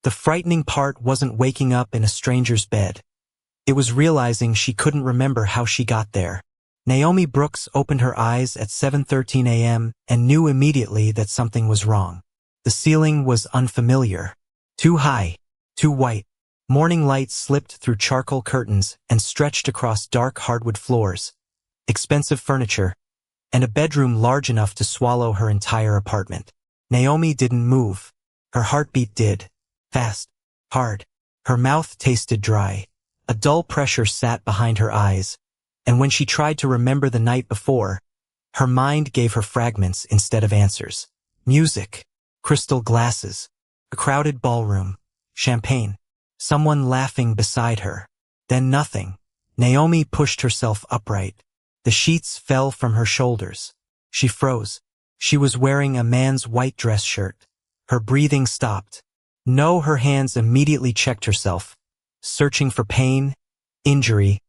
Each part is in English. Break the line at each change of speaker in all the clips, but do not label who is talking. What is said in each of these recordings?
The frightening part wasn't waking up in a stranger's bed. It was realizing she couldn't remember how she got there. Naomi Brooks opened her eyes at 7:13 a.m. and knew immediately that something was wrong. The ceiling was unfamiliar. Too high, too white. Morning light slipped through charcoal curtains and stretched across dark hardwood floors. Expensive furniture, and a bedroom large enough to swallow her entire apartment. Naomi didn't move. Her heartbeat did. Fast, hard. Her mouth tasted dry. A dull pressure sat behind her eyes, and when she tried to remember the night before, her mind gave her fragments instead of answers. Music, crystal glasses, a crowded ballroom, champagne, someone laughing beside her. Then nothing. Naomi pushed herself upright. The sheets fell from her shoulders. She froze. She was wearing a man's white dress shirt. Her breathing stopped. No, her hands immediately checked herself, searching for pain, injury,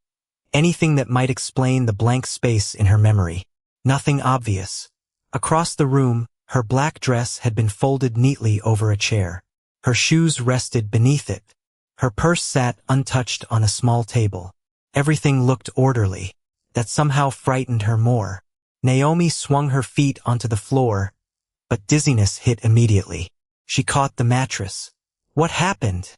anything that might explain the blank space in her memory. Nothing obvious. Across the room, her black dress had been folded neatly over a chair. Her shoes rested beneath it. Her purse sat untouched on a small table. Everything looked orderly. That somehow frightened her more. Naomi swung her feet onto the floor, but dizziness hit immediately. She caught the mattress. "What happened?"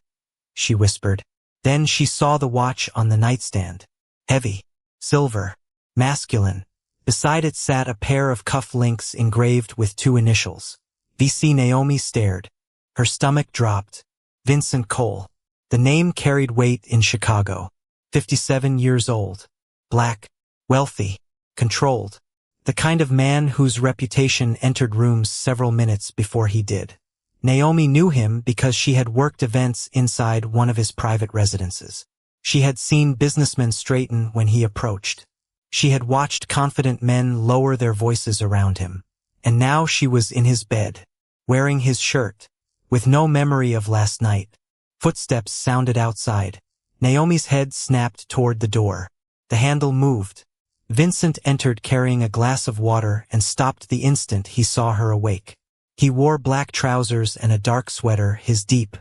she whispered. Then she saw the watch on the nightstand. Heavy, silver, masculine. Beside it sat a pair of cuff links engraved with 2 initials. VC. Naomi stared. Her stomach dropped. Vincent Cole. The name carried weight in Chicago. 57 years old. Black. Wealthy. Controlled. The kind of man whose reputation entered rooms several minutes before he did. Naomi knew him because she had worked events inside one of his private residences. She had seen businessmen straighten when he approached. She had watched confident men lower their voices around him. And now she was in his bed, wearing his shirt, with no memory of last night. Footsteps sounded outside. Naomi's head snapped toward the door. The handle moved. Vincent entered carrying a glass of water and stopped the instant he saw her awake. He wore black trousers and a dark sweater, his deep,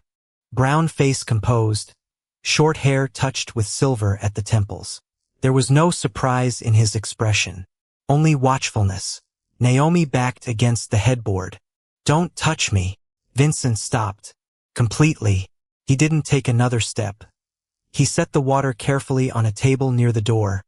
brown face composed, short hair touched with silver at the temples. There was no surprise in his expression, only watchfulness. Naomi backed against the headboard. "Don't touch me." Vincent stopped. Completely. He didn't take another step. He set the water carefully on a table near the door,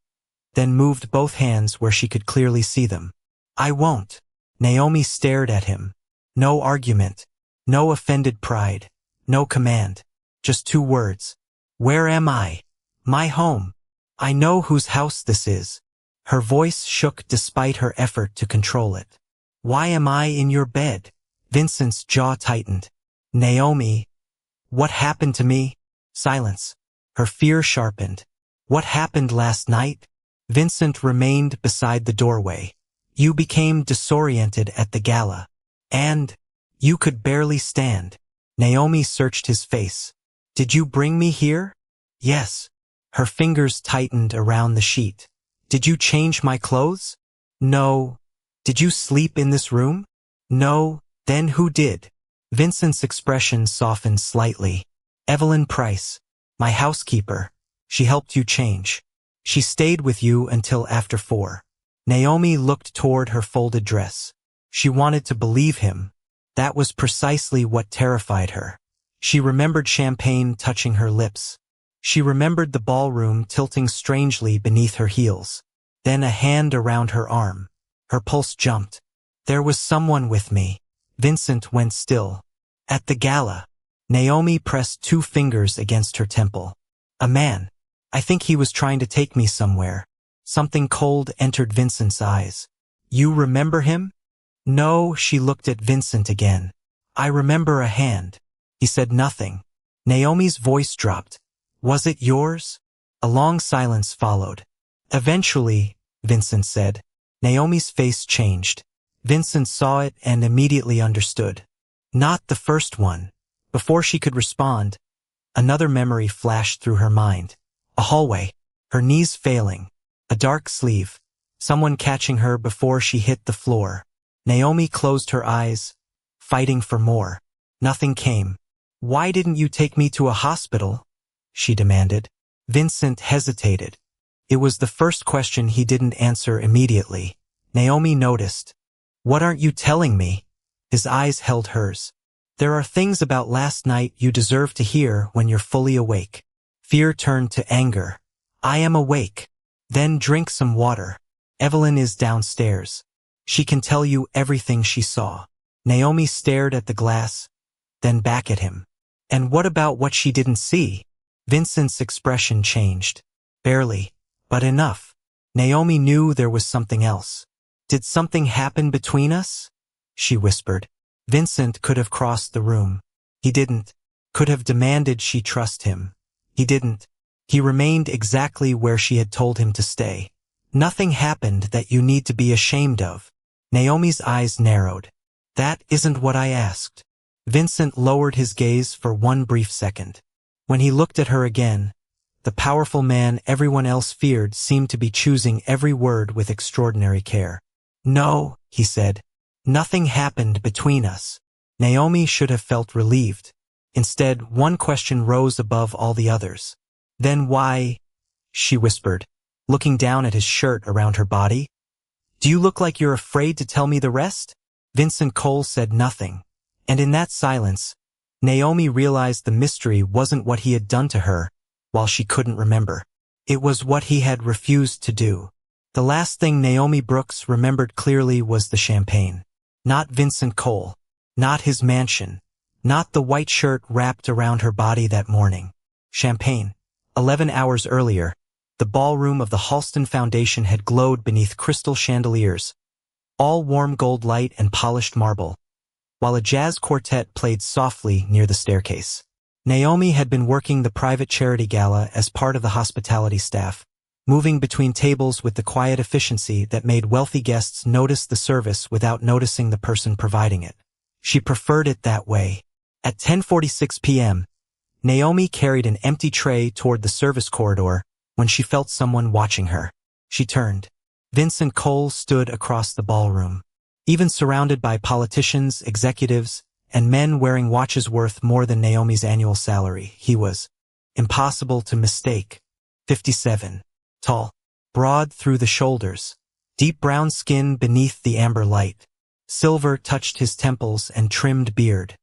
then moved both hands where she could clearly see them. "I won't." Naomi stared at him. No argument, no offended pride, no command, just 2 words. "Where am I?" "My home. I know whose house this is." Her voice shook despite her effort to control it. "Why am I in your bed?" Vincent's jaw tightened. "Naomi, what happened to me?" Silence. Her fear sharpened. "What happened last night?" Vincent remained beside the doorway. "You became disoriented at the gala. And you could barely stand." Naomi searched his face. "Did you bring me here?" "Yes." Her fingers tightened around the sheet. "Did you change my clothes?" "No." "Did you sleep in this room?" "No." "Then who did?" Vincent's expression softened slightly. "Evelyn Price, my housekeeper. She helped you change. She stayed with you until after 4. Naomi looked toward her folded dress. She wanted to believe him. That was precisely what terrified her. She remembered champagne touching her lips. She remembered the ballroom tilting strangely beneath her heels. Then a hand around her arm. Her pulse jumped. "There was someone with me." Vincent went still. "At the gala." Naomi pressed 2 fingers against her temple. "A man. I think he was trying to take me somewhere." Something cold entered Vincent's eyes. "You remember him?" "No." She looked at Vincent again. "I remember a hand." He said nothing. Naomi's voice dropped. "Was it yours?" A long silence followed. "Eventually," Vincent said. Naomi's face changed. Vincent saw it and immediately understood. Not the first one. Before she could respond, another memory flashed through her mind. A hallway, her knees failing, a dark sleeve, someone catching her before she hit the floor. Naomi closed her eyes, fighting for more. Nothing came. Why didn't you take me to a hospital? She demanded. Vincent hesitated. It was the first question he didn't answer immediately. Naomi noticed. What aren't you telling me? His eyes held hers. There are things about last night you deserve to hear when you're fully awake. Fear turned to anger. I am awake. Then drink some water. Evelyn is downstairs. She can tell you everything she saw. Naomi stared at the glass, then back at him. And what about what she didn't see? Vincent's expression changed. Barely, but enough. Naomi knew there was something else. Did something happen between us? She whispered. Vincent could have crossed the room. He didn't. Could have demanded she trust him. He didn't. He remained exactly where she had told him to stay. Nothing happened that you need to be ashamed of. Naomi's eyes narrowed. That isn't what I asked. Vincent lowered his gaze for one brief second. When he looked at her again, the powerful man everyone else feared seemed to be choosing every word with extraordinary care. No, he said. Nothing happened between us. Naomi should have felt relieved. Instead, one question rose above all the others. Then why? She whispered, looking down at his shirt around her body. Do you look like you're afraid to tell me the rest? Vincent Cole said nothing. And in that silence, Naomi realized the mystery wasn't what he had done to her, while she couldn't remember. It was what he had refused to do. The last thing Naomi Brooks remembered clearly was the champagne. Not Vincent Cole. Not his mansion. Not the white shirt wrapped around her body that morning. Champagne. 11 hours earlier, the ballroom of the Halston Foundation had glowed beneath crystal chandeliers, all warm gold light and polished marble, while a jazz quartet played softly near the staircase. Naomi had been working the private charity gala as part of the hospitality staff, moving between tables with the quiet efficiency that made wealthy guests notice the service without noticing the person providing it. She preferred it that way. At 10:46 p.m., Naomi carried an empty tray toward the service corridor when she felt someone watching her. She turned. Vincent Cole stood across the ballroom. Even surrounded by politicians, executives, and men wearing watches worth more than Naomi's annual salary, he was impossible to mistake. 57. Tall, broad through the shoulders, deep brown skin beneath the amber light. Silver touched his temples and trimmed beard.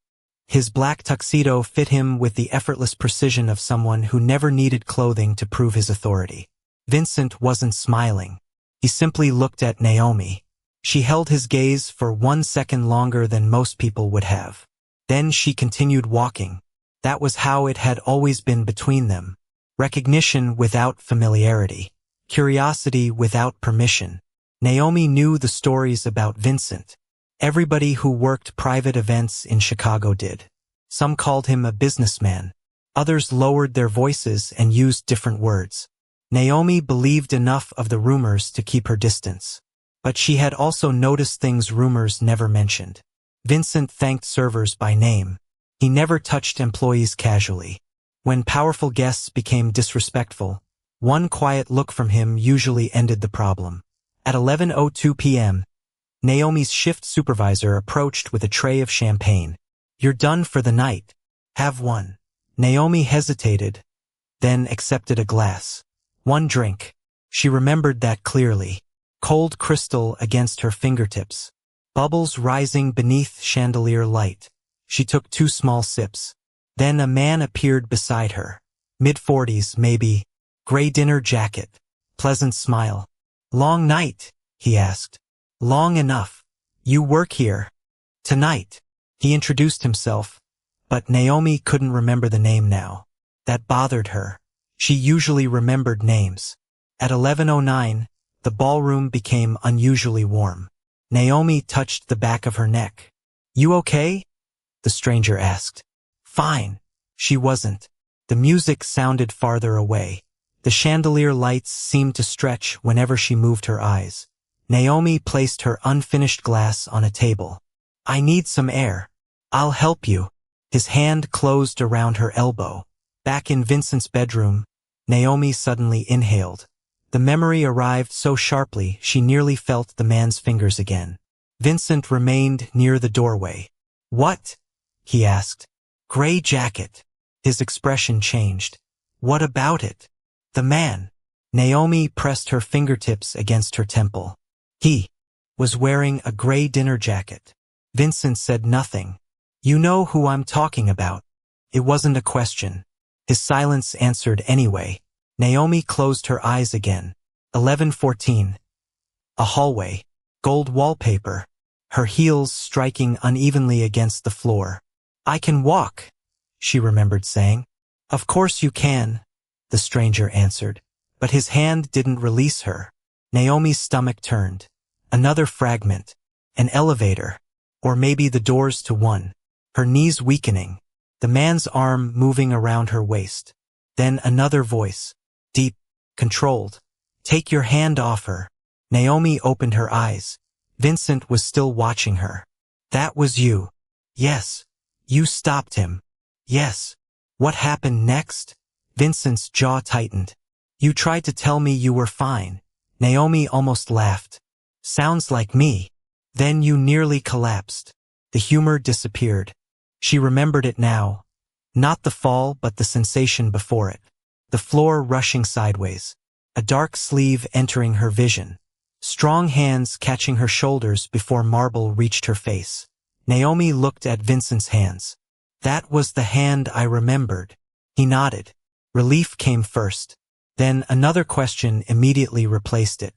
His black tuxedo fit him with the effortless precision of someone who never needed clothing to prove his authority. Vincent wasn't smiling. He simply looked at Naomi. She held his gaze for 1 second longer than most people would have. Then she continued walking. That was how it had always been between them. Recognition without familiarity. Curiosity without permission. Naomi knew the stories about Vincent. Everybody who worked private events in Chicago did. Some called him a businessman. Others lowered their voices and used different words. Naomi believed enough of the rumors to keep her distance. But she had also noticed things rumors never mentioned. Vincent thanked servers by name. He never touched employees casually. When powerful guests became disrespectful, one quiet look from him usually ended the problem. At 11:02 p.m., Naomi's shift supervisor approached with a tray of champagne. You're done for the night. Have one. Naomi hesitated, then accepted a glass. One drink. She remembered that clearly. Cold crystal against her fingertips. Bubbles rising beneath chandelier light. She took 2 small sips. Then a man appeared beside her. Mid-40s, maybe. Gray dinner jacket. Pleasant smile. Long night, he asked. Long enough. You work here. Tonight. He introduced himself, but Naomi couldn't remember the name now. That bothered her. She usually remembered names. At 11:09, the ballroom became unusually warm. Naomi touched the back of her neck. You okay? The stranger asked. Fine. She wasn't. The music sounded farther away. The chandelier lights seemed to stretch whenever she moved her eyes. Naomi placed her unfinished glass on a table. I need some air. I'll help you. His hand closed around her elbow. Back in Vincent's bedroom, Naomi suddenly inhaled. The memory arrived so sharply she nearly felt the man's fingers again. Vincent remained near the doorway. What? He asked. Gray jacket. His expression changed. What about it? The man. Naomi pressed her fingertips against her temple. He was wearing a gray dinner jacket. Vincent said nothing. You know who I'm talking about. It wasn't a question. His silence answered anyway. Naomi closed her eyes again. 11:14. A hallway. Gold wallpaper. Her heels striking unevenly against the floor. I can walk, she remembered saying. Of course you can, the stranger answered. But his hand didn't release her. Naomi's stomach turned. Another fragment. An elevator. Or maybe the doors to one. Her knees weakening. The man's arm moving around her waist. Then another voice. Deep. Controlled. Take your hand off her. Naomi opened her eyes. Vincent was still watching her. That was you. Yes. You stopped him. Yes. What happened next? Vincent's jaw tightened. You tried to tell me you were fine. Naomi almost laughed. Sounds like me. Then you nearly collapsed. The humor disappeared. She remembered it now. Not the fall, but the sensation before it. The floor rushing sideways. A dark sleeve entering her vision. Strong hands catching her shoulders before marble reached her face. Naomi looked at Vincent's hands. That was the hand I remembered. He nodded. Relief came first. Then another question immediately replaced it.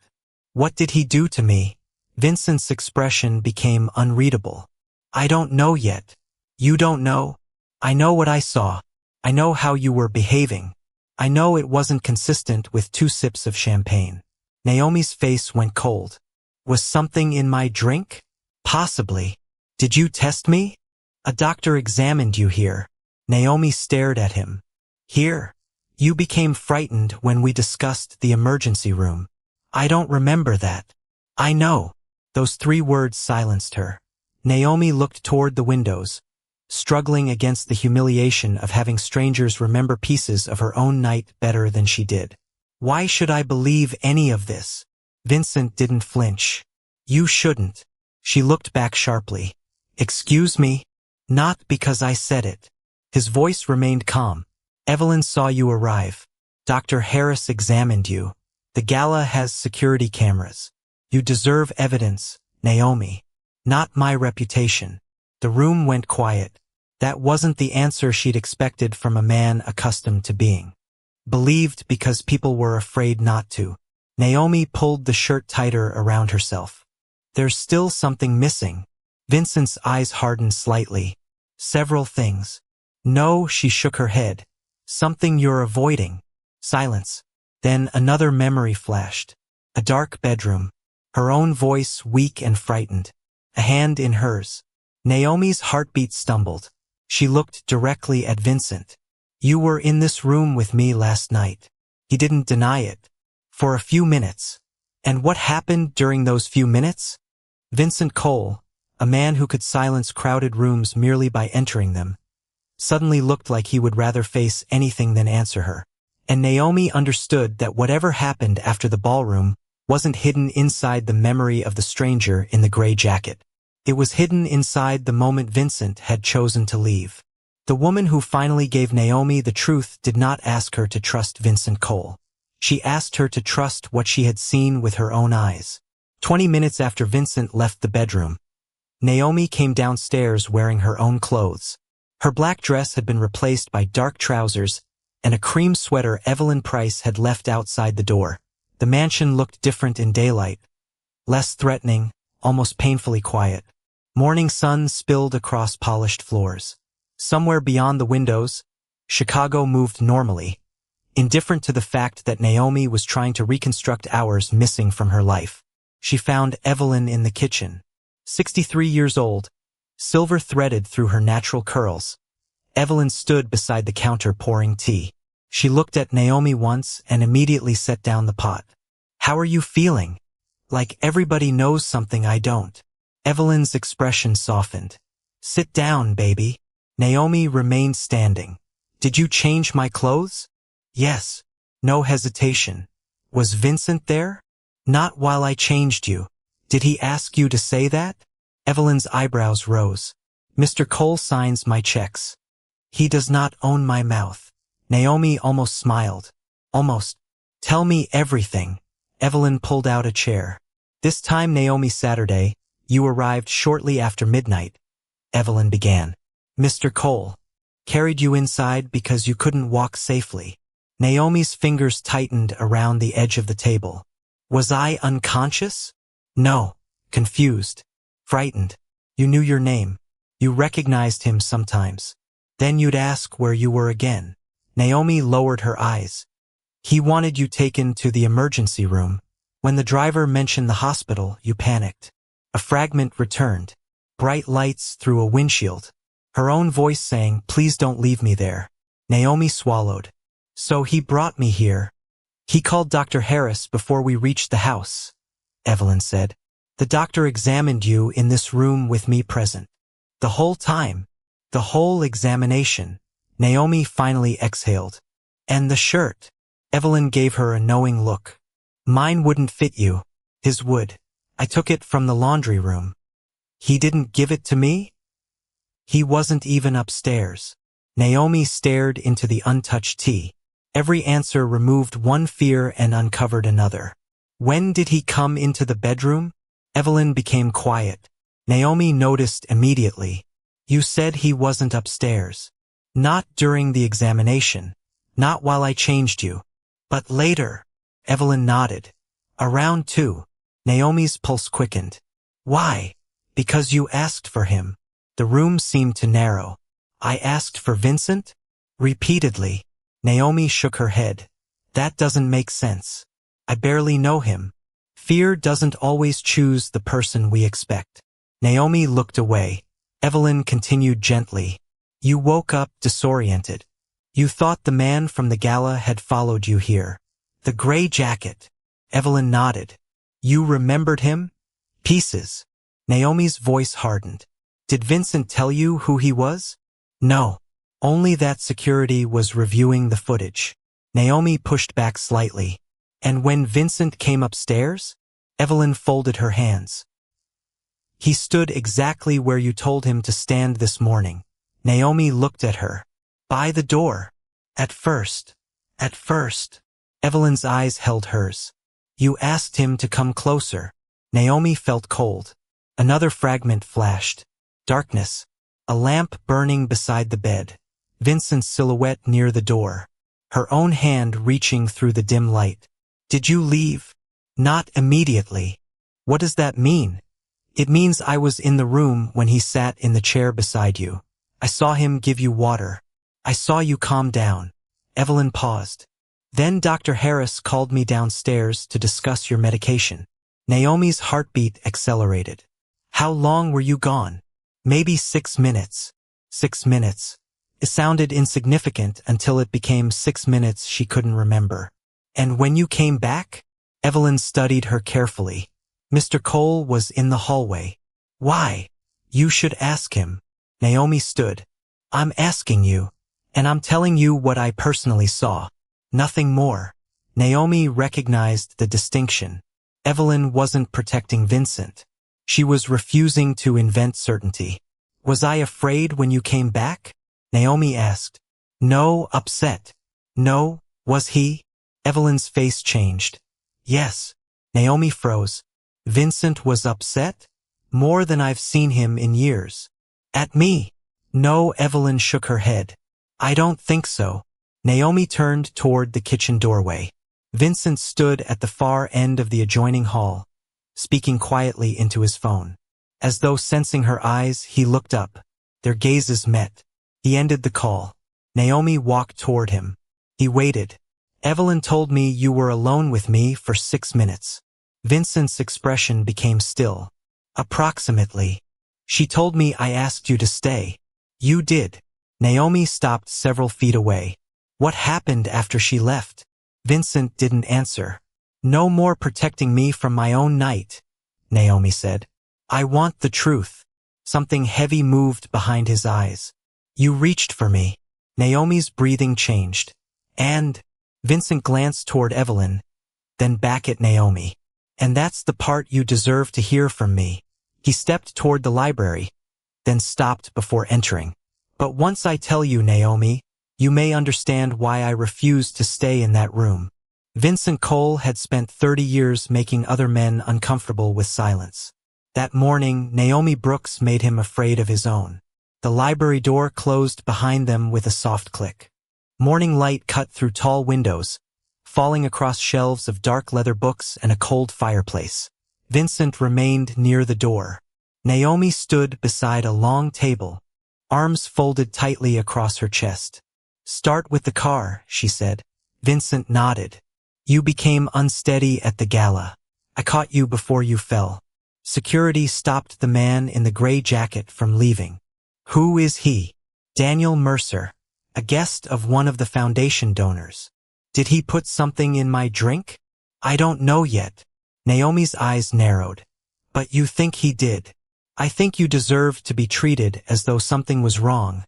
What did he do to me? Vincent's expression became unreadable. I don't know yet. You don't know? I know what I saw. I know how you were behaving. I know it wasn't consistent with 2 sips of champagne. Naomi's face went cold. Was something in my drink? Possibly. Did you test me? A doctor examined you here. Naomi stared at him. Here? You became frightened when we discussed the emergency room. I don't remember that. I know. Those 3 words silenced her. Naomi looked toward the windows, struggling against the humiliation of having strangers remember pieces of her own night better than she did. Why should I believe any of this? Vincent didn't flinch. You shouldn't. She looked back sharply. Excuse me? Not because I said it. His voice remained calm. Evelyn saw you arrive. Dr. Harris examined you. The gala has security cameras. You deserve evidence, Naomi. Not my reputation. The room went quiet. That wasn't the answer she'd expected from a man accustomed to being believed because people were afraid not to. Naomi pulled the shirt tighter around herself. There's still something missing. Vincent's eyes hardened slightly. Several things. No, she shook her head. Something you're avoiding. Silence. Then another memory flashed. A dark bedroom. Her own voice weak and frightened. A hand in hers. Naomi's heartbeat stumbled. She looked directly at Vincent. You were in this room with me last night. He didn't deny it. For a few minutes. And what happened during those few minutes? Vincent Cole, a man who could silence crowded rooms merely by entering them, suddenly looked like he would rather face anything than answer her. And Naomi understood that whatever happened after the ballroom wasn't hidden inside the memory of the stranger in the gray jacket. It was hidden inside the moment Vincent had chosen to leave. The woman who finally gave Naomi the truth did not ask her to trust Vincent Cole. She asked her to trust what she had seen with her own eyes. 20 minutes after Vincent left the bedroom, Naomi came downstairs wearing her own clothes. Her black dress had been replaced by dark trousers and a cream sweater Evelyn Price had left outside the door. The mansion looked different in daylight. Less threatening, almost painfully quiet. Morning sun spilled across polished floors. Somewhere beyond the windows, Chicago moved normally, indifferent to the fact that Naomi was trying to reconstruct hours missing from her life. She found Evelyn in the kitchen. 63 years old, silver threaded through her natural curls. Evelyn stood beside the counter pouring tea. She looked at Naomi once and immediately set down the pot. How are you feeling? Like everybody knows something I don't. Evelyn's expression softened. Sit down, baby. Naomi remained standing. Did you change my clothes? Yes. No hesitation. Was Vincent there? Not while I changed you. Did he ask you to say that? Evelyn's eyebrows rose. Mr. Cole signs my checks. He does not own my mouth. Naomi almost smiled. Almost. Tell me everything. Evelyn pulled out a chair. This time, Naomi, Saturday, you arrived shortly after midnight. Evelyn began. Mr. Cole carried you inside because you couldn't walk safely. Naomi's fingers tightened around the edge of the table. Was I unconscious? No. Confused. Frightened. You knew your name. You recognized him sometimes. Then you'd ask where you were again. Naomi lowered her eyes. He wanted you taken to the emergency room. When the driver mentioned the hospital, you panicked. A fragment returned. Bright lights through a windshield. Her own voice saying, please don't leave me there. Naomi swallowed. So he brought me here. He called Dr. Harris before we reached the house, Evelyn said. The doctor examined you in this room with me present. The whole time. The whole examination. Naomi finally exhaled. And the shirt. Evelyn gave her a knowing look. Mine wouldn't fit you. His would. I took it from the laundry room. He didn't give it to me? He wasn't even upstairs. Naomi stared into the untouched tea. Every answer removed one fear and uncovered another. When did he come into the bedroom? Evelyn became quiet. Naomi noticed immediately. You said he wasn't upstairs. Not during the examination. Not while I changed you. But later. Evelyn nodded. Around 2. Naomi's pulse quickened. Why? Because you asked for him. The room seemed to narrow. I asked for Vincent? Repeatedly. Naomi shook her head. That doesn't make sense. I barely know him. Fear doesn't always choose the person we expect. Naomi looked away. Evelyn continued gently. You woke up disoriented. You thought the man from the gala had followed you here. The gray jacket. Evelyn nodded. You remembered him? Pieces. Naomi's voice hardened. Did Vincent tell you who he was? No. Only that security was reviewing the footage. Naomi pushed back slightly. And when Vincent came upstairs? Evelyn folded her hands. He stood exactly where you told him to stand this morning. Naomi looked at her. By the door. At first. Evelyn's eyes held hers. You asked him to come closer. Naomi felt cold. Another fragment flashed. Darkness. A lamp burning beside the bed. Vincent's silhouette near the door. Her own hand reaching through the dim light. Did you leave? Not immediately. What does that mean? It means I was in the room when he sat in the chair beside you. I saw him give you water. I saw you calm down. Evelyn paused. Then Dr. Harris called me downstairs to discuss your medication. Naomi's heartbeat accelerated. How long were you gone? Maybe 6 minutes. 6 minutes. It sounded insignificant until it became 6 minutes she couldn't remember. And when you came back? Evelyn studied her carefully. Mr. Cole was in the hallway. Why? You should ask him. Naomi stood. I'm asking you. And I'm telling you what I personally saw. Nothing more. Naomi recognized the distinction. Evelyn wasn't protecting Vincent. She was refusing to invent certainty. Was I afraid when you came back? Naomi asked. No, upset. No, was he? Evelyn's face changed. Yes. Naomi froze. Vincent was upset? More than I've seen him in years. At me? No, Evelyn shook her head. I don't think so. Naomi turned toward the kitchen doorway. Vincent stood at the far end of the adjoining hall, speaking quietly into his phone. As though sensing her eyes, he looked up. Their gazes met. He ended the call. Naomi walked toward him. He waited. Evelyn told me you were alone with me for 6 minutes. Vincent's expression became still. Approximately. She told me I asked you to stay. You did. Naomi stopped several feet away. What happened after she left? Vincent didn't answer. No more protecting me from my own night, Naomi said. I want the truth. Something heavy moved behind his eyes. You reached for me. Naomi's breathing changed. And Vincent glanced toward Evelyn, then back at Naomi. And that's the part you deserve to hear from me. He stepped toward the library, then stopped before entering. But once I tell you, Naomi, you may understand why I refused to stay in that room. Vincent Cole had spent 30 years making other men uncomfortable with silence. That morning, Naomi Brooks made him afraid of his own. The library door closed behind them with a soft click. Morning light cut through tall windows, falling across shelves of dark leather books and a cold fireplace. Vincent remained near the door. Naomi stood beside a long table, arms folded tightly across her chest. "Start with the car," she said. Vincent nodded. "You became unsteady at the gala. I caught you before you fell." Security stopped the man in the gray jacket from leaving. "Who is he?" "Daniel Mercer, a guest of one of the foundation donors." "Did he put something in my drink?" "I don't know yet." Naomi's eyes narrowed. "But you think he did?" "I think you deserve to be treated as though something was wrong,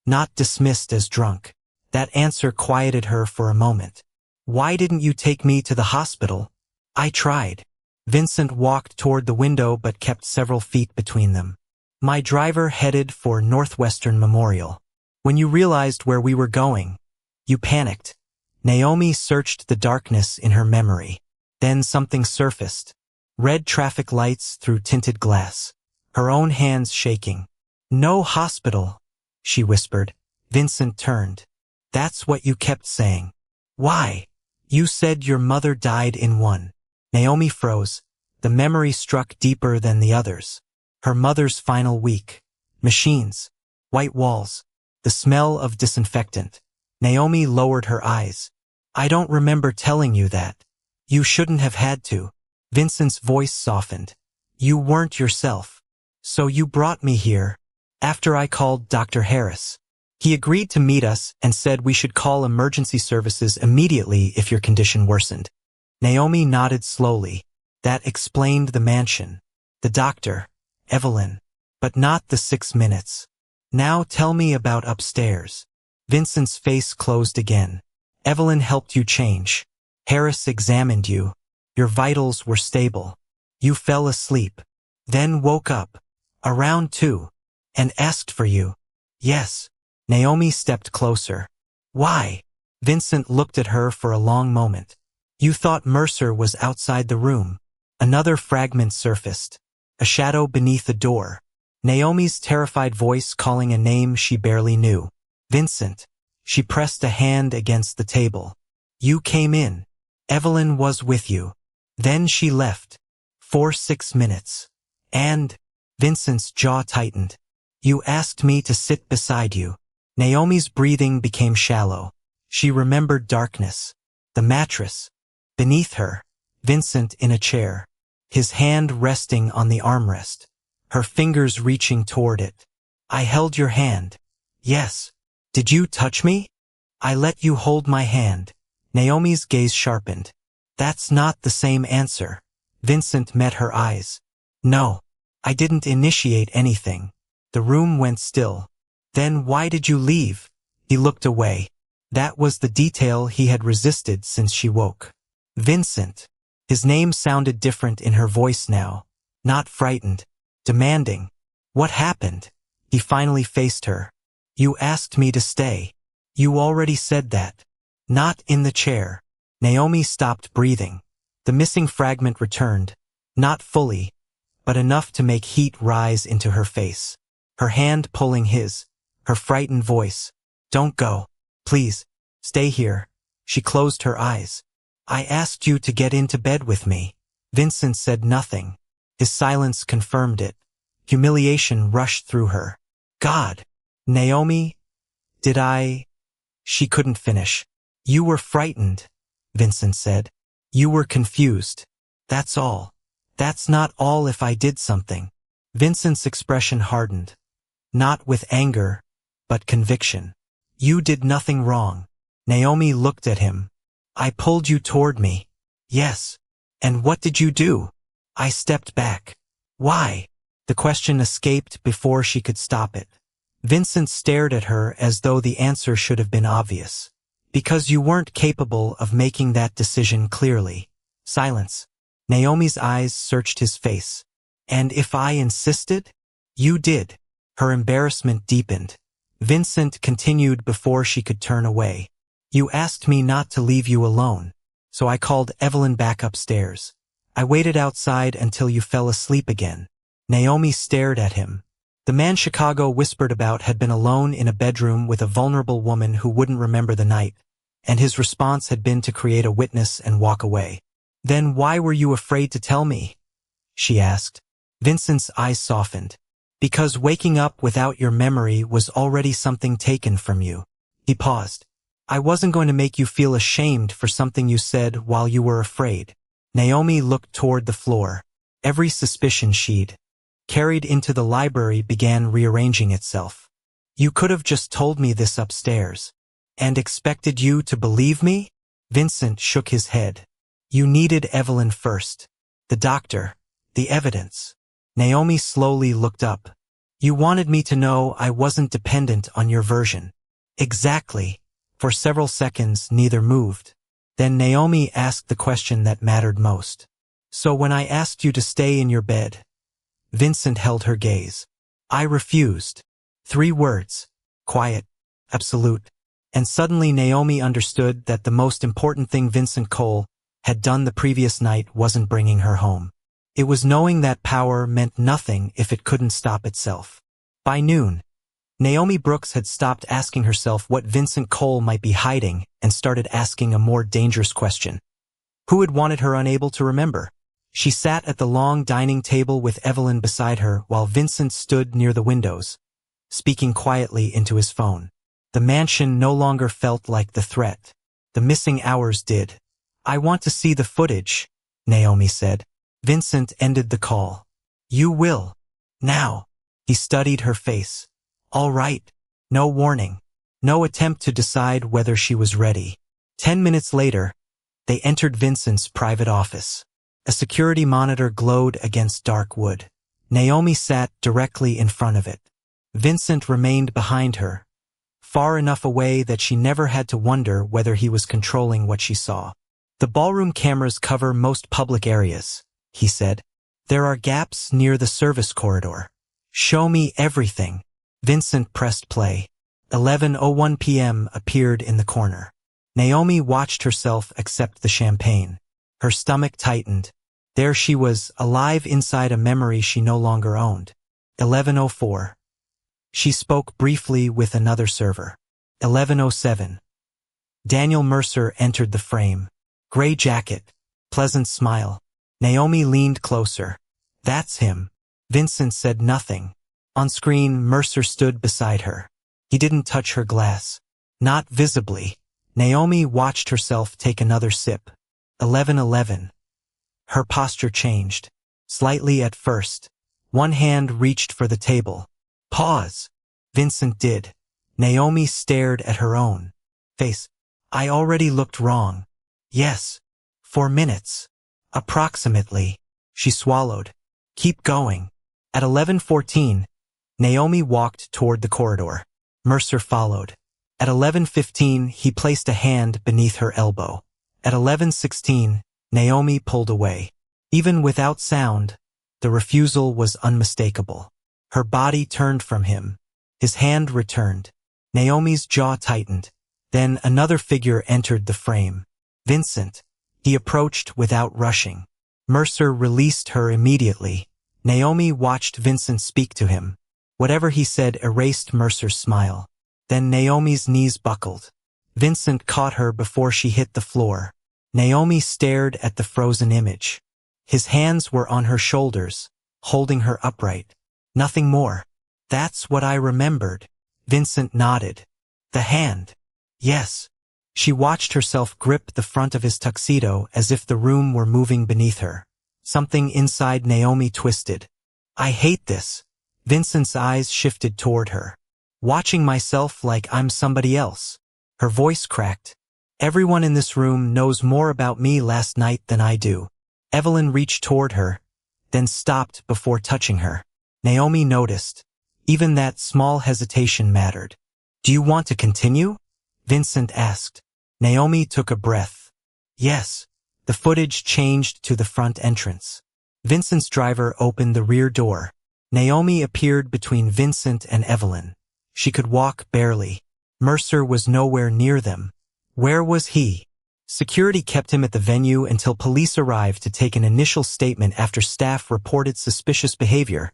not dismissed as drunk." That answer quieted her for a moment. "Why didn't you take me to the hospital?" "I tried." Vincent walked toward the window but kept several feet between them. "My driver headed for Northwestern Memorial. When you realized where we were going, you panicked." Naomi searched the darkness in her memory. Then something surfaced. Red traffic lights through tinted glass. Her own hands shaking. "No hospital," she whispered. Vincent turned. "That's what you kept saying." "Why?" "You said your mother died in one." Naomi froze. The memory struck deeper than the others. Her mother's final week. Machines. White walls. The smell of disinfectant. Naomi lowered her eyes. "I don't remember telling you that." "You shouldn't have had to." Vincent's voice softened. "You weren't yourself. So you brought me here, after I called Dr. Harris. He agreed to meet us and said we should call emergency services immediately if your condition worsened." Naomi nodded slowly. "That explained the mansion, the doctor, Evelyn, but not the 6 minutes. Now tell me about upstairs." Vincent's face closed again. "Evelyn helped you change. Harris examined you. Your vitals were stable. You fell asleep, then woke up, around 2, and asked for you." "Yes." Naomi stepped closer. "Why?" Vincent looked at her for a long moment. "You thought Mercer was outside the room." Another fragment surfaced. A shadow beneath a door. Naomi's terrified voice calling a name she barely knew. "Vincent." She pressed a hand against the table. "You came in. Evelyn was with you. Then she left. For 6 minutes. And..." Vincent's jaw tightened. "You asked me to sit beside you." Naomi's breathing became shallow. She remembered darkness. The mattress. Beneath her. Vincent in a chair. His hand resting on the armrest. Her fingers reaching toward it. "I held your hand." "Yes." "Did you touch me?" "I let you hold my hand." Naomi's gaze sharpened. "That's not the same answer." Vincent met her eyes. "No. I didn't initiate anything." The room went still. "Then why did you leave?" He looked away. That was the detail he had resisted since she woke. "Vincent." His name sounded different in her voice now. Not frightened. Demanding. "What happened?" He finally faced her. "You asked me to stay. You already said that." "Not in the chair." Naomi stopped breathing. The missing fragment returned. Not fully, but enough to make heat rise into her face. Her hand pulling his. Her frightened voice. "Don't go. Please. Stay here." She closed her eyes. "I asked you to get into bed with me." Vincent said nothing. His silence confirmed it. Humiliation rushed through her. "God." "Naomi, did I..." She couldn't finish. "You were frightened," Vincent said. "You were confused. That's all." "That's not all if I did something." Vincent's expression hardened. Not with anger, but conviction. "You did nothing wrong." Naomi looked at him. "I pulled you toward me." "Yes." "And what did you do?" "I stepped back." "Why?" The question escaped before she could stop it. Vincent stared at her as though the answer should have been obvious. "Because you weren't capable of making that decision clearly." Silence. Naomi's eyes searched his face. "And if I insisted?" "You did." Her embarrassment deepened. Vincent continued before she could turn away. You asked me not to leave you alone, so I called Evelyn back upstairs. I waited outside until you fell asleep again. Naomi stared at him. The man Chicago whispered about had been alone in a bedroom with a vulnerable woman who wouldn't remember the night, and his response had been to create a witness and walk away. Then why were you afraid to tell me? She asked. Vincent's eyes softened. Because waking up without your memory was already something taken from you. He paused. I wasn't going to make you feel ashamed for something you said while you were afraid. Naomi looked toward the floor. Every suspicion she'd carried into the library began rearranging itself. You could have just told me this upstairs. And expected you to believe me? Vincent shook his head. You needed Evelyn first. The doctor. The evidence. Naomi slowly looked up. You wanted me to know I wasn't dependent on your version. Exactly. For several seconds, neither moved. Then Naomi asked the question that mattered most. So when I asked you to stay in your bed, Vincent held her gaze. I refused. 3 words. Quiet. Absolute. And suddenly Naomi understood that the most important thing Vincent Cole had done the previous night wasn't bringing her home. It was knowing that power meant nothing if it couldn't stop itself. By noon, Naomi Brooks had stopped asking herself what Vincent Cole might be hiding and started asking a more dangerous question. Who had wanted her unable to remember? She sat at the long dining table with Evelyn beside her while Vincent stood near the windows, speaking quietly into his phone. The mansion no longer felt like the threat. The missing hours did. I want to see the footage, Naomi said. Vincent ended the call. You will. Now. He studied her face. All right. No warning. No attempt to decide whether she was ready. 10 minutes later, they entered Vincent's private office. A security monitor glowed against dark wood. Naomi sat directly in front of it. Vincent remained behind her, far enough away that she never had to wonder whether he was controlling what she saw. The ballroom cameras cover most public areas, he said. There are gaps near the service corridor. Show me everything. Vincent pressed play. 11:01 p.m. appeared in the corner. Naomi watched herself accept the champagne. Her stomach tightened. There she was, alive inside a memory she no longer owned. 11:04. She spoke briefly with another server. 11:07. Daniel Mercer entered the frame. Gray jacket. Pleasant smile. Naomi leaned closer. That's him. Vincent said nothing. On screen, Mercer stood beside her. He didn't touch her glass. Not visibly. Naomi watched herself take another sip. 11:11. Her posture changed. Slightly at first. One hand reached for the table. Pause. Vincent did. Naomi stared at her own face. I already looked wrong. Yes. 4 minutes. Approximately. She swallowed. Keep going. At 11:14, Naomi walked toward the corridor. Mercer followed. At 11:15, he placed a hand beneath her elbow. At 11:16, Naomi pulled away. Even without sound, the refusal was unmistakable. Her body turned from him. His hand returned. Naomi's jaw tightened. Then another figure entered the frame. Vincent. He approached without rushing. Mercer released her immediately. Naomi watched Vincent speak to him. Whatever he said erased Mercer's smile. Then Naomi's knees buckled. Vincent caught her before she hit the floor. Naomi stared at the frozen image. His hands were on her shoulders, holding her upright. Nothing more. That's what I remembered. Vincent nodded. The hand. Yes. She watched herself grip the front of his tuxedo as if the room were moving beneath her. Something inside Naomi twisted. I hate this. Vincent's eyes shifted toward her. Watching myself like I'm somebody else. Her voice cracked. Everyone in this room knows more about me last night than I do. Evelyn reached toward her, then stopped before touching her. Naomi noticed. Even that small hesitation mattered. Do you want to continue? Vincent asked. Naomi took a breath. Yes. The footage changed to the front entrance. Vincent's driver opened the rear door. Naomi appeared between Vincent and Evelyn. She could walk barely. Mercer was nowhere near them. Where was he? Security kept him at the venue until police arrived to take an initial statement after staff reported suspicious behavior,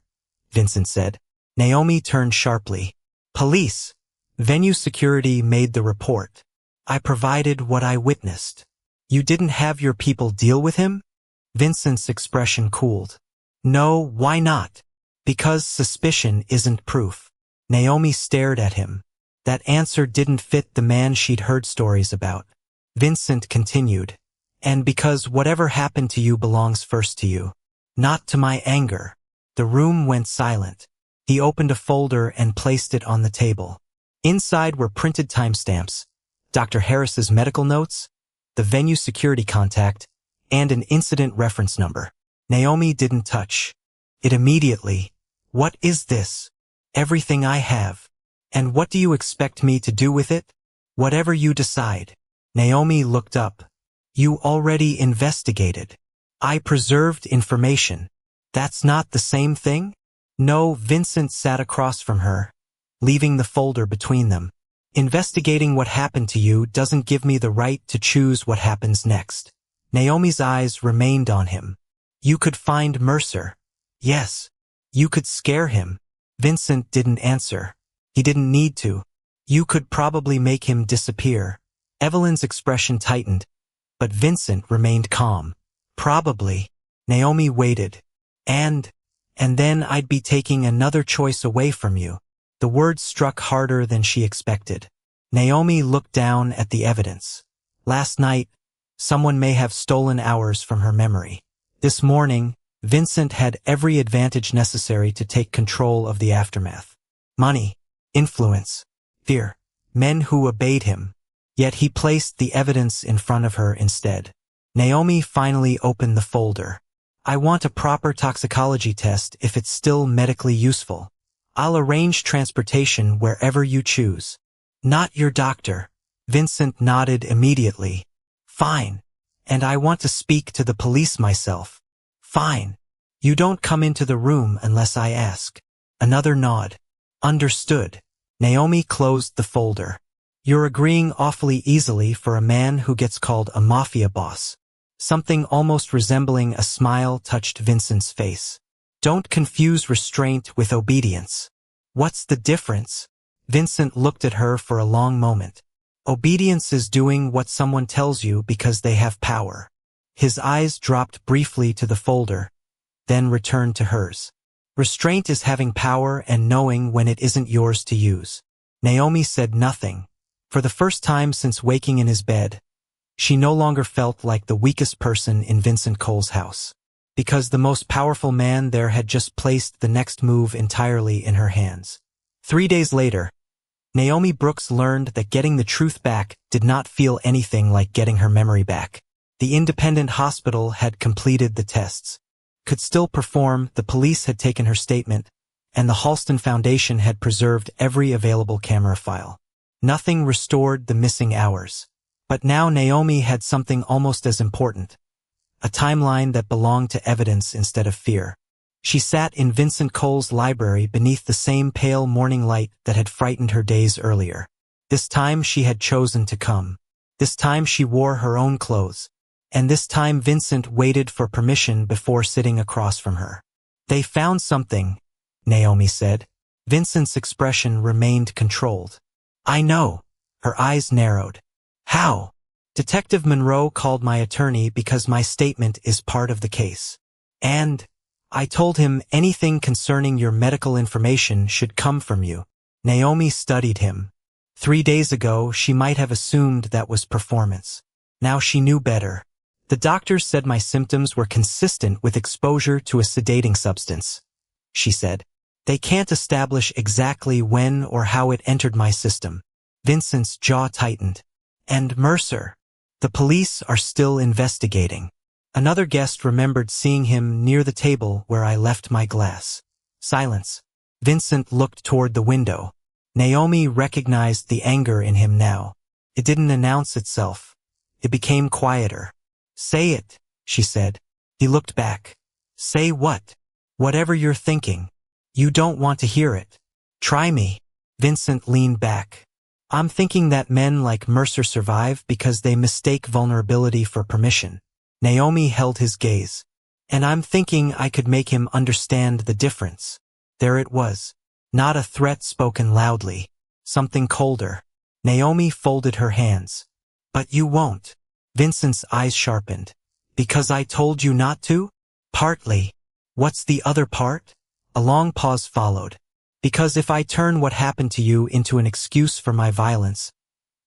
Vincent said. Naomi turned sharply. Police. Venue security made the report. I provided what I witnessed. You didn't have your people deal with him? Vincent's expression cooled. No, why not? Because suspicion isn't proof. Naomi stared at him. That answer didn't fit the man she'd heard stories about. Vincent continued. And because whatever happened to you belongs first to you. Not to my anger. The room went silent. He opened a folder and placed it on the table. Inside were printed timestamps, Dr. Harris's medical notes, the venue security contact, and an incident reference number. Naomi didn't touch it immediately. What is this? Everything I have. And what do you expect me to do with it? Whatever you decide. Naomi looked up. You already investigated. I preserved information. That's not the same thing? No, Vincent sat across from her, leaving the folder between them. Investigating what happened to you doesn't give me the right to choose what happens next. Naomi's eyes remained on him. You could find Mercer. Yes. You could scare him. Vincent didn't answer. He didn't need to. You could probably make him disappear. Evelyn's expression tightened, but Vincent remained calm. Probably. Naomi waited. And then I'd be taking another choice away from you. The words struck harder than she expected. Naomi looked down at the evidence. Last night, someone may have stolen hours from her memory. This morning, Vincent had every advantage necessary to take control of the aftermath. Money, influence, fear, men who obeyed him. Yet he placed the evidence in front of her instead. Naomi finally opened the folder. I want a proper toxicology test if it's still medically useful. I'll arrange transportation wherever you choose. Not your doctor. Vincent nodded immediately. Fine. And I want to speak to the police myself. Fine. You don't come into the room unless I ask. Another nod. Understood. Naomi closed the folder. You're agreeing awfully easily for a man who gets called a mafia boss. Something almost resembling a smile touched Vincent's face. Don't confuse restraint with obedience. What's the difference? Vincent looked at her for a long moment. Obedience is doing what someone tells you because they have power. His eyes dropped briefly to the folder, then returned to hers. Restraint is having power and knowing when it isn't yours to use. Naomi said nothing. For the first time since waking in his bed, she no longer felt like the weakest person in Vincent Cole's house, because the most powerful man there had just placed the next move entirely in her hands. 3 days later, Naomi Brooks learned that getting the truth back did not feel anything like getting her memory back. The independent hospital had completed the tests, could still perform, the police had taken her statement, and the Halston Foundation had preserved every available camera file. Nothing restored the missing hours. But now Naomi had something almost as important, a timeline that belonged to evidence instead of fear. She sat in Vincent Cole's library beneath the same pale morning light that had frightened her days earlier. This time she had chosen to come. This time she wore her own clothes. And this time Vincent waited for permission before sitting across from her. They found something, Naomi said. Vincent's expression remained controlled. I know. Her eyes narrowed. How? Detective Monroe called my attorney because my statement is part of the case. And I told him anything concerning your medical information should come from you. Naomi studied him. 3 days ago, she might have assumed that was performance. Now she knew better. The doctors said my symptoms were consistent with exposure to a sedating substance, she said. They can't establish exactly when or how it entered my system. Vincent's jaw tightened. And Mercer. The police are still investigating. Another guest remembered seeing him near the table where I left my glass. Silence. Vincent looked toward the window. Naomi recognized the anger in him now. It didn't announce itself. It became quieter. Say it, she said. He looked back. Say what? Whatever you're thinking. You don't want to hear it. Try me. Vincent leaned back. I'm thinking that men like Mercer survive because they mistake vulnerability for permission. Naomi held his gaze. And I'm thinking I could make him understand the difference. There it was. Not a threat spoken loudly. Something colder. Naomi folded her hands. But you won't. Vincent's eyes sharpened. Because I told you not to? Partly. What's the other part? A long pause followed. Because if I turn what happened to you into an excuse for my violence,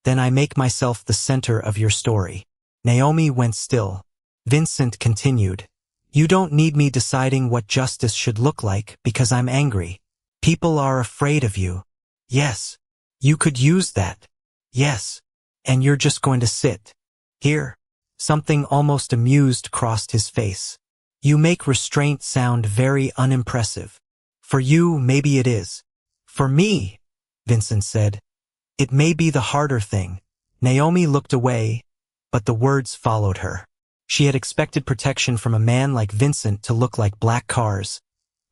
then I make myself the center of your story. Naomi went still. Vincent continued. You don't need me deciding what justice should look like because I'm angry. People are afraid of you. Yes. You could use that. Yes. And you're just going to sit here. Something almost amused crossed his face. You make restraint sound very unimpressive. For you, maybe it is. For me, Vincent said, it may be the harder thing. Naomi looked away, but the words followed her. She had expected protection from a man like Vincent to look like black cars,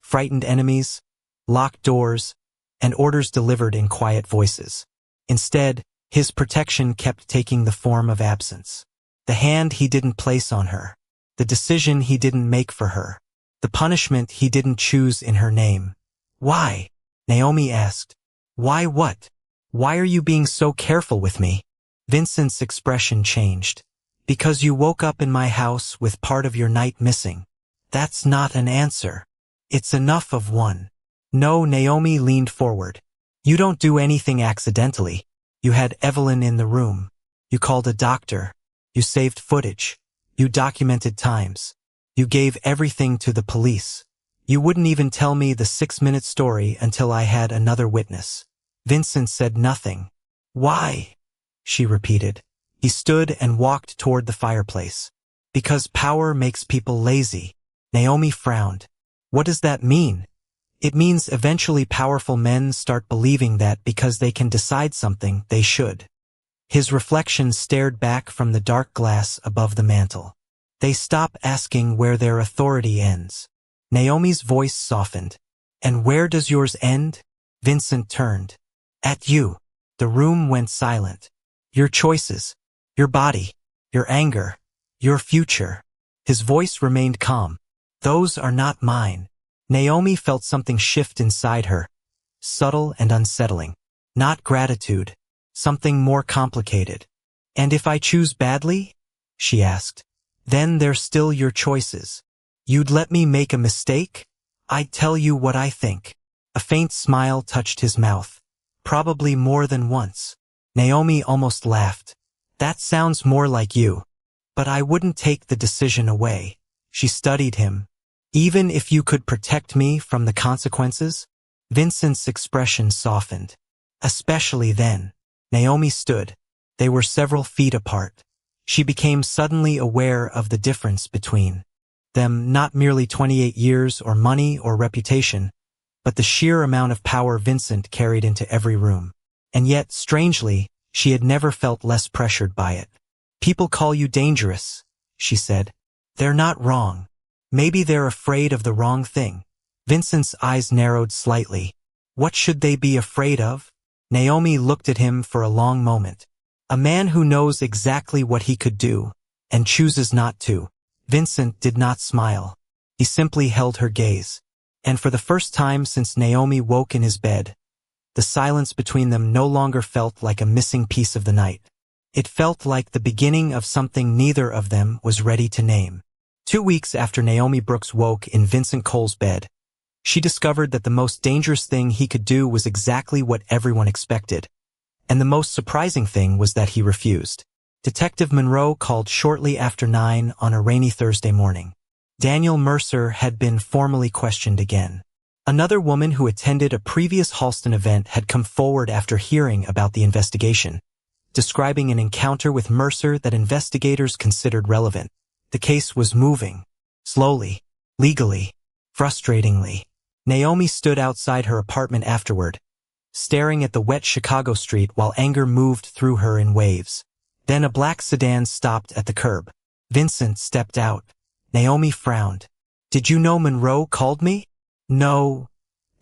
frightened enemies, locked doors, and orders delivered in quiet voices. Instead, his protection kept taking the form of absence. The hand he didn't place on her. The decision he didn't make for her. The punishment he didn't choose in her name. Why? Naomi asked. Why what? Why are you being so careful with me? Vincent's expression changed. Because you woke up in my house with part of your night missing. That's not an answer. It's enough of one. No, Naomi leaned forward. You don't do anything accidentally. You had Evelyn in the room. You called a doctor. You saved footage. You documented times. You gave everything to the police. You wouldn't even tell me the 6-minute story until I had another witness. Vincent said nothing. Why? She repeated. He stood and walked toward the fireplace. Because power makes people lazy. Naomi frowned. What does that mean? It means eventually powerful men start believing that because they can decide something, they should. His reflection stared back from the dark glass above the mantel. They stop asking where their authority ends. Naomi's voice softened. And where does yours end? Vincent turned. At you. The room went silent. Your choices. Your body. Your anger. Your future. His voice remained calm. Those are not mine. Naomi felt something shift inside her. Subtle and unsettling. Not gratitude. Something more complicated. And if I choose badly? She asked. Then they're still your choices. You'd let me make a mistake? I'd tell you what I think. A faint smile touched his mouth. Probably more than once. Naomi almost laughed. That sounds more like you. But I wouldn't take the decision away. She studied him. Even if you could protect me from the consequences? Vincent's expression softened. Especially then. Naomi stood. They were several feet apart. She became suddenly aware of the difference between them, not merely 28 years or money or reputation, but the sheer amount of power Vincent carried into every room. And yet, strangely, she had never felt less pressured by it. People call you dangerous, she said. They're not wrong. Maybe they're afraid of the wrong thing. Vincent's eyes narrowed slightly. What should they be afraid of? Naomi looked at him for a long moment. A man who knows exactly what he could do, and chooses not to. Vincent did not smile. He simply held her gaze. And for the first time since Naomi woke in his bed, the silence between them no longer felt like a missing piece of the night. It felt like the beginning of something neither of them was ready to name. 2 weeks after Naomi Brooks woke in Vincent Cole's bed, she discovered that the most dangerous thing he could do was exactly what everyone expected. And the most surprising thing was that he refused. Detective Monroe called shortly after 9 on a rainy Thursday morning. Daniel Mercer had been formally questioned again. Another woman who attended a previous Halston event had come forward after hearing about the investigation, describing an encounter with Mercer that investigators considered relevant. The case was moving. Slowly. Legally. Frustratingly. Naomi stood outside her apartment afterward, staring at the wet Chicago street while anger moved through her in waves. Then a black sedan stopped at the curb. Vincent stepped out. Naomi frowned. Did you know Monroe called me? No.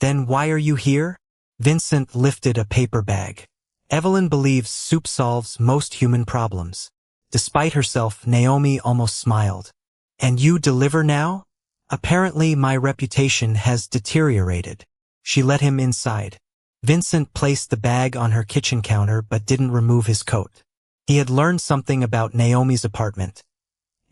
Then why are you here? Vincent lifted a paper bag. Evelyn believes soup solves most human problems. Despite herself, Naomi almost smiled. And you deliver now? Apparently my reputation has deteriorated. She let him inside. Vincent placed the bag on her kitchen counter but didn't remove his coat. He had learned something about Naomi's apartment.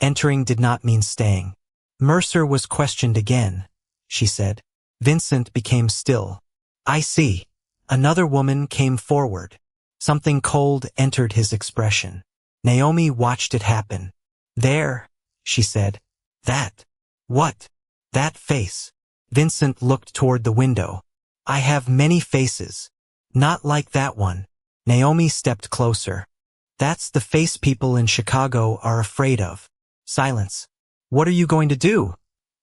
Entering did not mean staying. Mercer was questioned again, she said. Vincent became still. I see. Another woman came forward. Something cold entered his expression. Naomi watched it happen. There, she said. That. What? That face. Vincent looked toward the window. I have many faces. Not like that one. Naomi stepped closer. That's the face people in Chicago are afraid of. Silence. What are you going to do?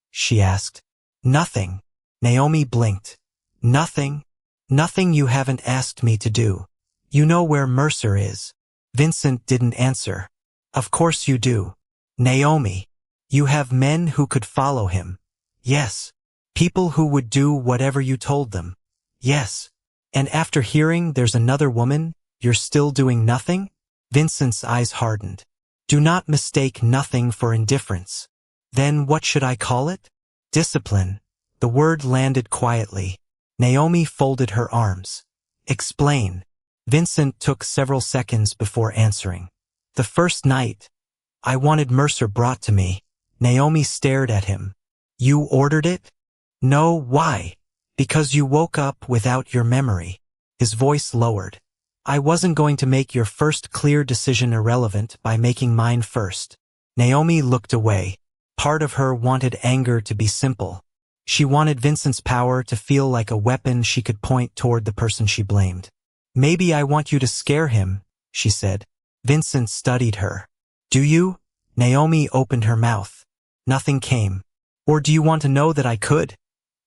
She asked. Nothing. Naomi blinked. Nothing? Nothing you haven't asked me to do. You know where Mercer is. Vincent didn't answer. Of course you do. Naomi. You have men who could follow him. Yes. People who would do whatever you told them. Yes. And after hearing there's another woman, you're still doing nothing? Vincent's eyes hardened. Do not mistake nothing for indifference. Then what should I call it? Discipline. The word landed quietly. Naomi folded her arms. Explain. Vincent took several seconds before answering. The first night, I wanted Mercer brought to me. Naomi stared at him. You ordered it? No, why? Because you woke up without your memory. His voice lowered. I wasn't going to make your first clear decision irrelevant by making mine first. Naomi looked away. Part of her wanted anger to be simple. She wanted Vincent's power to feel like a weapon she could point toward the person she blamed. Maybe I want you to scare him, she said. Vincent studied her. Do you? Naomi opened her mouth. Nothing came. Or do you want to know that I could?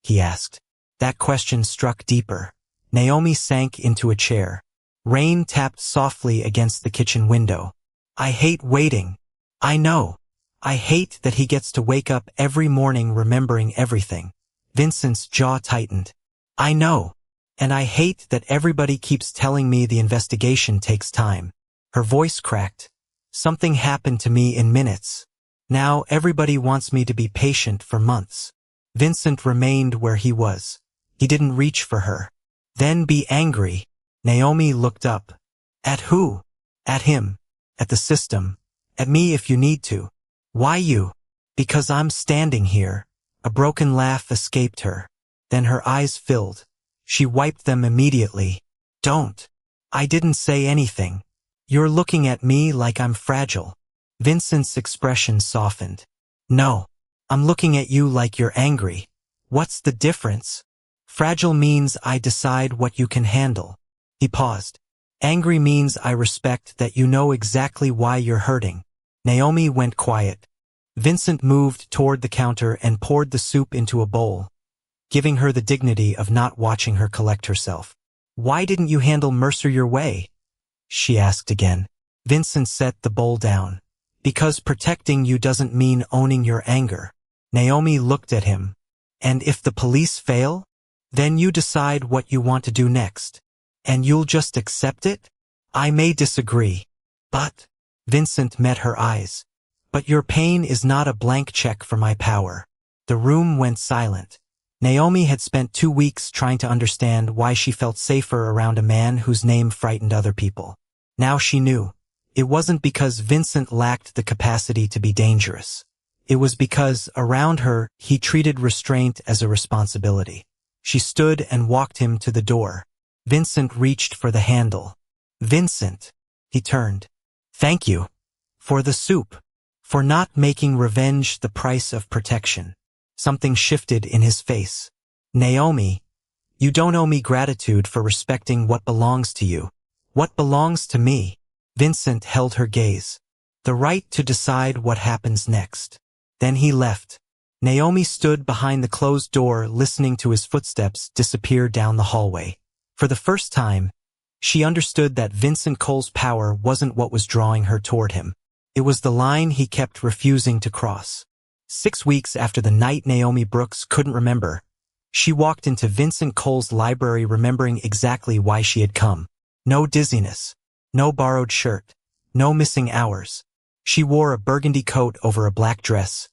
He asked. That question struck deeper. Naomi sank into a chair. Rain tapped softly against the kitchen window. I hate waiting. I know. I hate that he gets to wake up every morning remembering everything. Vincent's jaw tightened. I know. And I hate that everybody keeps telling me the investigation takes time. Her voice cracked. Something happened to me in minutes. Now everybody wants me to be patient for months. Vincent remained where he was. He didn't reach for her. Then be angry. Naomi looked up. At who? At him. At the system. At me if you need to. Why you? Because I'm standing here. A broken laugh escaped her. Then her eyes filled. She wiped them immediately. Don't. I didn't say anything. You're looking at me like I'm fragile. Vincent's expression softened. No. I'm looking at you like you're angry. What's the difference? Fragile means I decide what you can handle. He paused. Angry means I respect that you know exactly why you're hurting. Naomi went quiet. Vincent moved toward the counter and poured the soup into a bowl, giving her the dignity of not watching her collect herself. Why didn't you handle Mercer your way? She asked again. Vincent set the bowl down. Because protecting you doesn't mean owning your anger. Naomi looked at him. And if the police fail? Then you decide what you want to do next. And you'll just accept it? I may disagree. But, Vincent met her eyes. But your pain is not a blank check for my power. The room went silent. Naomi had spent 2 weeks trying to understand why she felt safer around a man whose name frightened other people. Now she knew. It wasn't because Vincent lacked the capacity to be dangerous. It was because, around her, he treated restraint as a responsibility. She stood and walked him to the door. Vincent reached for the handle. Vincent. He turned. Thank you. For the soup. For not making revenge the price of protection. Something shifted in his face. Naomi, you don't owe me gratitude for respecting what belongs to you. What belongs to me? Vincent held her gaze. The right to decide what happens next. Then he left. Naomi stood behind the closed door listening to his footsteps disappear down the hallway. For the first time, she understood that Vincent Cole's power wasn't what was drawing her toward him. It was the line he kept refusing to cross. 6 weeks after the night Naomi Brooks couldn't remember, She walked into Vincent Cole's library remembering exactly why she had come. No dizziness. No borrowed shirt. No missing hours. She wore a burgundy coat over a black dress,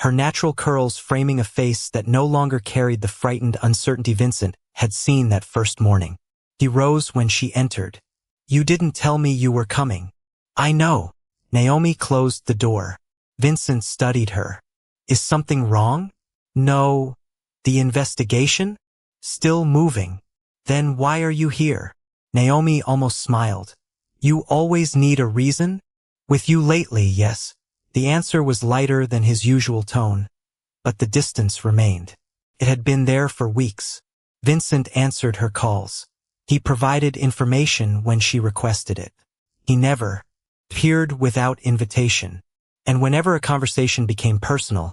her natural curls framing a face that no longer carried the frightened uncertainty Vincent had seen that first morning. He rose when she entered. "You didn't tell me you were coming." "I know." Naomi closed the door. Vincent studied her. "Is something wrong?" "No." "The investigation?" "Still moving." "Then why are you here?" Naomi almost smiled. "You always need a reason?" "With you lately, yes." The answer was lighter than his usual tone, but the distance remained. It had been there for weeks. Vincent answered her calls. He provided information when she requested it. He never peered without invitation. And whenever a conversation became personal,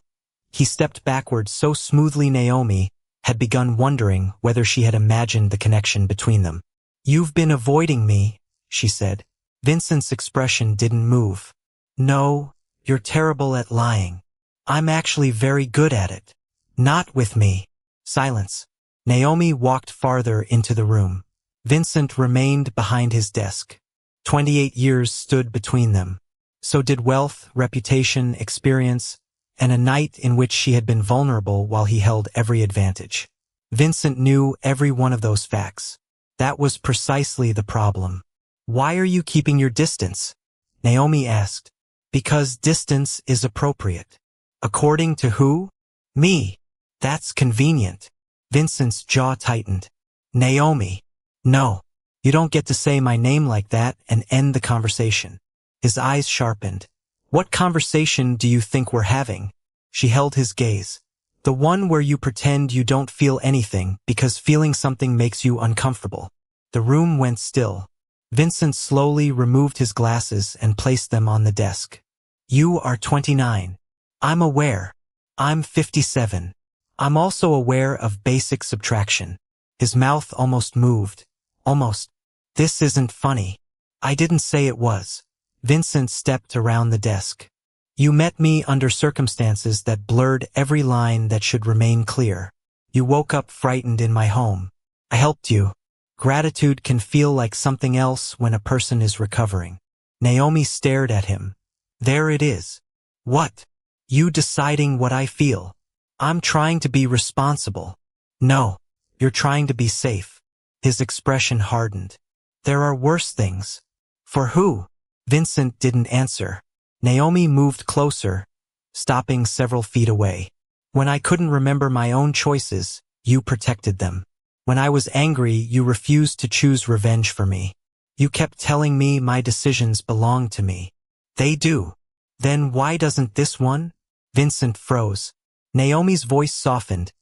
he stepped backward so smoothly Naomi had begun wondering whether she had imagined the connection between them. "You've been avoiding me," she said. Vincent's expression didn't move. "No, you're terrible at lying. I'm actually very good at it." "Not with me." Silence. Naomi walked farther into the room. Vincent remained behind his desk. 28 years stood between them. So did wealth, reputation, experience, and a night in which she had been vulnerable while he held every advantage. Vincent knew every one of those facts. That was precisely the problem. "Why are you keeping your distance?" Naomi asked. "Because distance is appropriate." "According to who?" "Me." "That's convenient." Vincent's jaw tightened. "Naomi." "No. You don't get to say my name like that and end the conversation." His eyes sharpened. "What conversation do you think we're having?" She held his gaze. "The one where you pretend you don't feel anything because feeling something makes you uncomfortable." The room went still. Vincent slowly removed his glasses and placed them on the desk. "You are 29. I'm aware. I'm 57. I'm also aware of basic subtraction." His mouth almost moved. Almost. "This isn't funny." "I didn't say it was." Vincent stepped around the desk. "You met me under circumstances that blurred every line that should remain clear. You woke up frightened in my home. I helped you. Gratitude can feel like something else when a person is recovering." Naomi stared at him. "There it is." "What?" "You deciding what I feel." "I'm trying to be responsible." "No, you're trying to be safe." His expression hardened. "There are worse things." "For who?" Vincent didn't answer. Naomi moved closer, stopping several feet away. "When I couldn't remember my own choices, you protected them. When I was angry, you refused to choose revenge for me. You kept telling me my decisions belonged to me." "They do." "Then why doesn't this one?" Vincent froze. Naomi's voice softened,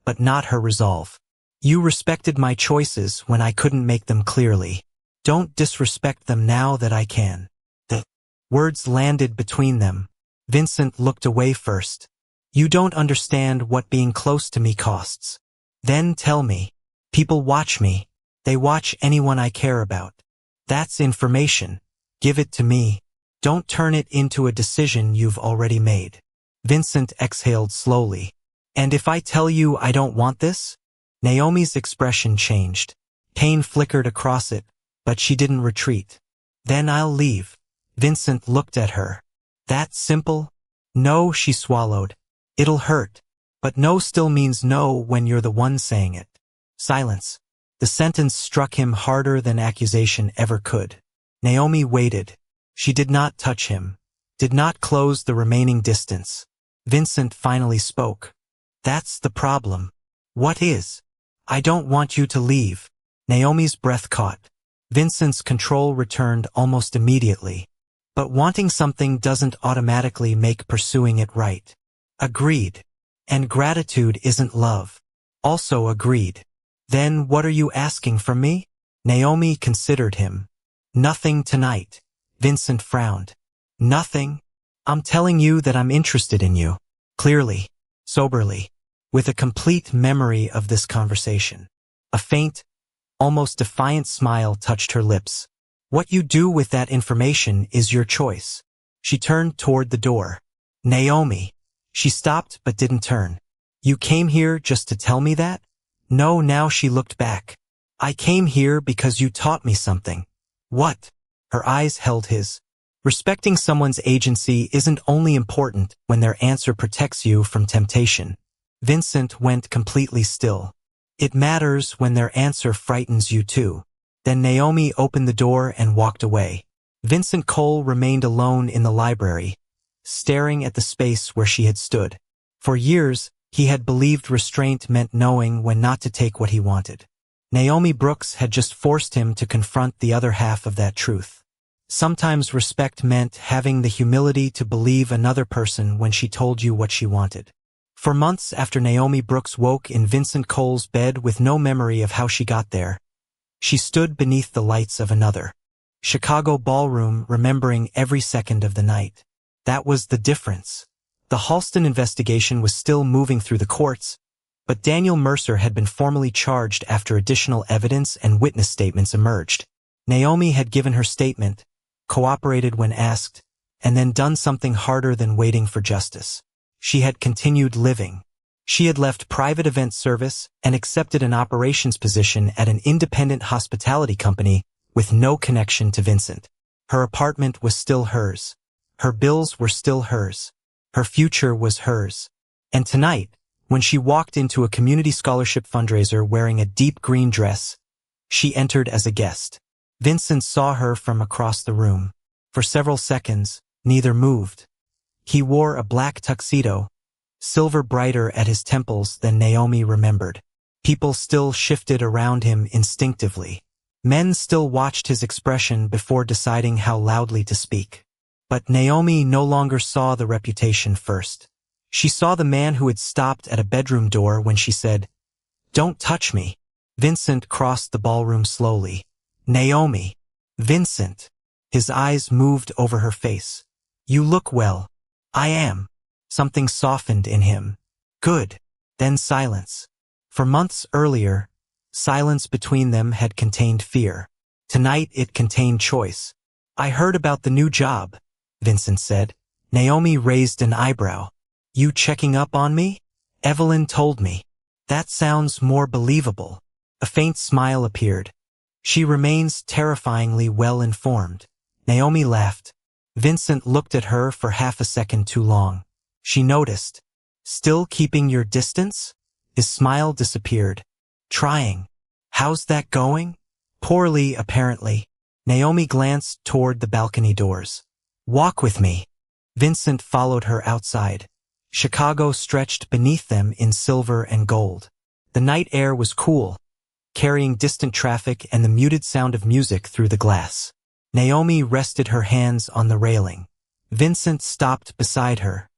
but not her resolve. "You respected my choices when I couldn't make them clearly. Don't disrespect them now that I can." The words landed between them. Vincent looked away first. "You don't understand what being close to me costs." "Then tell me." "People watch me. They watch anyone I care about. That's information. Give it to me. Don't turn it into a decision you've already made." Vincent exhaled slowly. "And if I tell you I don't want this?" Naomi's expression changed. Pain flickered across it, but she didn't retreat. "Then I'll leave." Vincent looked at her. "That simple?" "No," she swallowed. "It'll hurt." But no still means no when you're the one saying it. Silence. The sentence struck him harder than accusation ever could. Naomi waited. She did not touch him, did not close the remaining distance. Vincent finally spoke. "That's the problem." "What is?" "I don't want you to leave." Naomi's breath caught. Vincent's control returned almost immediately. "But wanting something doesn't automatically make pursuing it right." "Agreed." "And gratitude isn't love." "Also agreed." "Then what are you asking from me?" Naomi considered him. "Nothing tonight." Vincent frowned. "Nothing?" "I'm telling you that I'm interested in you. Clearly. Soberly. With a complete memory of this conversation." A faint, almost defiant smile touched her lips. "What you do with that information is your choice." She turned toward the door. "Naomi." She stopped but didn't turn. You came here just to tell me that? No, now she looked back. I came here because you taught me something. What? Her eyes held his. Respecting someone's agency isn't only important when their answer protects you from temptation. Vincent went completely still. It matters when their answer frightens you too. Then Naomi opened the door and walked away. Vincent Cole remained alone in the library, staring at the space where she had stood. For years, he had believed restraint meant knowing when not to take what he wanted. Naomi Brooks had just forced him to confront the other half of that truth. Sometimes respect meant having the humility to believe another person when she told you what she wanted. For months after Naomi Brooks woke in Vincent Cole's bed with no memory of how she got there, she stood beneath the lights of another Chicago ballroom, remembering every second of the night. That was the difference. The Halston investigation was still moving through the courts, but Daniel Mercer had been formally charged after additional evidence and witness statements emerged. Naomi had given her statement, cooperated when asked, and then done something harder than waiting for justice. She had continued living. She had left private event service and accepted an operations position at an independent hospitality company with no connection to Vincent. Her apartment was still hers. Her bills were still hers. Her future was hers. And tonight, when she walked into a community scholarship fundraiser wearing a deep green dress, she entered as a guest. Vincent saw her from across the room. For several seconds, neither moved. He wore a black tuxedo, silver brighter at his temples than Naomi remembered. People still shifted around him instinctively. Men still watched his expression before deciding how loudly to speak. But Naomi no longer saw the reputation first. She saw the man who had stopped at a bedroom door when she said, "Don't touch me." Vincent crossed the ballroom slowly. "Naomi." "Vincent." His eyes moved over her face. "You look well." "I am." Something softened in him. "Good." Then silence. For months earlier, silence between them had contained fear. Tonight it contained choice. "I heard about the new job," Vincent said. Naomi raised an eyebrow. "You checking up on me?" "Evelyn told me." "That sounds more believable." A faint smile appeared. "She remains terrifyingly well-informed." Naomi laughed. Vincent looked at her for half a second too long. She noticed. "Still keeping your distance?" His smile disappeared. "Trying." "How's that going?" "Poorly, apparently." Naomi glanced toward the balcony doors. "Walk with me." Vincent followed her outside. Chicago stretched beneath them in silver and gold. The night air was cool, carrying distant traffic and the muted sound of music through the glass. Naomi rested her hands on the railing. Vincent stopped beside her,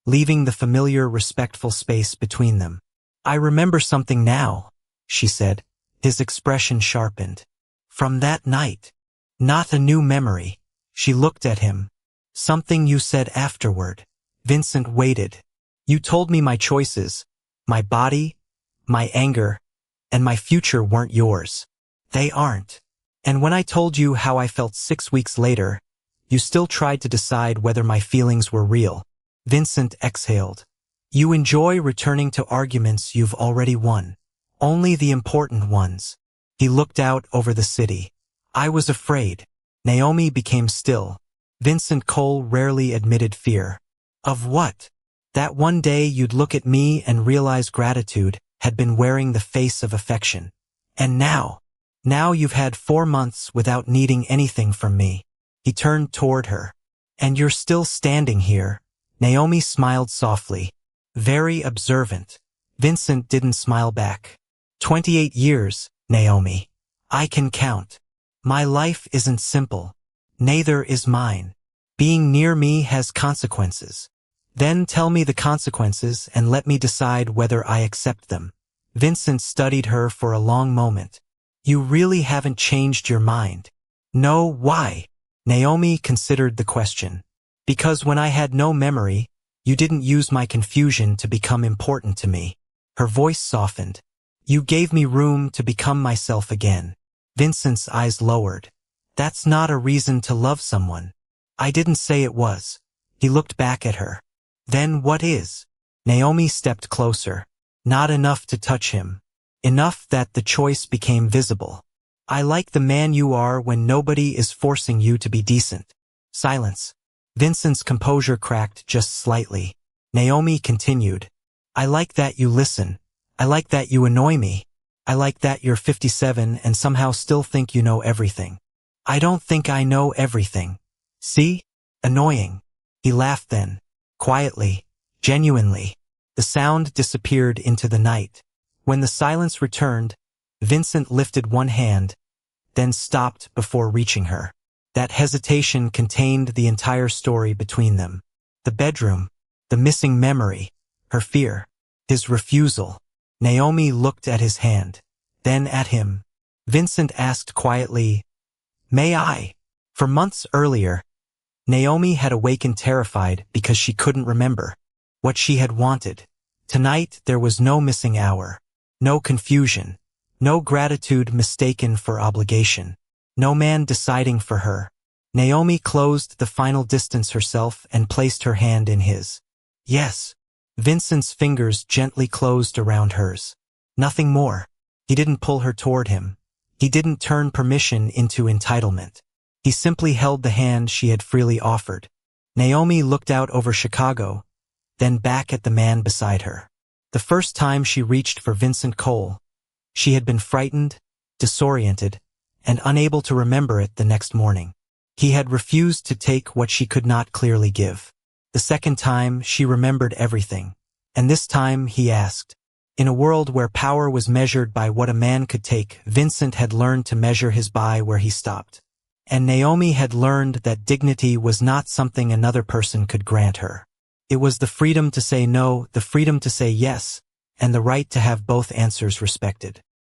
leaving the familiar, respectful space between them. "I remember something now," she said. His expression sharpened. "From that night." "Not a new memory." She looked at him. "Something you said afterward." Vincent waited. "You told me my choices, my body, my anger, and my future weren't yours." "They aren't." "And when I told you how I felt 6 weeks later, you still tried to decide whether my feelings were real." Vincent exhaled. "You enjoy returning to arguments you've already won. Only the important ones." He looked out over the city. "I was afraid." Naomi became still. Vincent Cole rarely admitted fear. "Of what?" "That one day you'd look at me and realize gratitude had been wearing the face of affection. And now you've had 4 months without needing anything from me." He turned toward her. "And you're still standing here." Naomi smiled softly. "Very observant." Vincent didn't smile back. 28 years, Naomi. I can count. My life isn't simple. Neither is mine. Being near me has consequences. Then tell me the consequences and let me decide whether I accept them." Vincent studied her for a long moment. "You really haven't changed your mind." "No, why?" Naomi considered the question. "Because when I had no memory, you didn't use my confusion to become important to me." Her voice softened. "You gave me room to become myself again." Vincent's eyes lowered. "That's not a reason to love someone." "I didn't say it was." He looked back at her. "Then what is?" Naomi stepped closer. Not enough to touch him. Enough that the choice became visible. I like the man you are when nobody is forcing you to be decent. Silence. Vincent's composure cracked just slightly. Naomi continued. I like that you listen. I like that you annoy me. I like that you're 57 and somehow still think you know everything. I don't think I know everything. See? Annoying. He laughed then. Quietly. Genuinely. The sound disappeared into the night. When the silence returned, Vincent lifted one hand, then stopped before reaching her. That hesitation contained the entire story between them. The bedroom, the missing memory, her fear, his refusal. Naomi looked at his hand, then at him. Vincent asked quietly, "May I?" For months earlier, Naomi had awakened terrified because she couldn't remember what she had wanted. Tonight there was no missing hour, no confusion, no gratitude mistaken for obligation, no man deciding for her. Naomi closed the final distance herself and placed her hand in his. Yes. Vincent's fingers gently closed around hers. Nothing more. He didn't pull her toward him. He didn't turn permission into entitlement. He simply held the hand she had freely offered. Naomi looked out over Chicago, then back at the man beside her. The first time she reached for Vincent Cole, she had been frightened, disoriented, and unable to remember it the next morning. He had refused to take what she could not clearly give. The second time, she remembered everything. And this time, he asked. In a world where power was measured by what a man could take, Vincent had learned to measure his by where he stopped. And Naomi had learned that dignity was not something another person could grant her. It was the freedom to say no, the freedom to say yes, and the right to have both answers respected.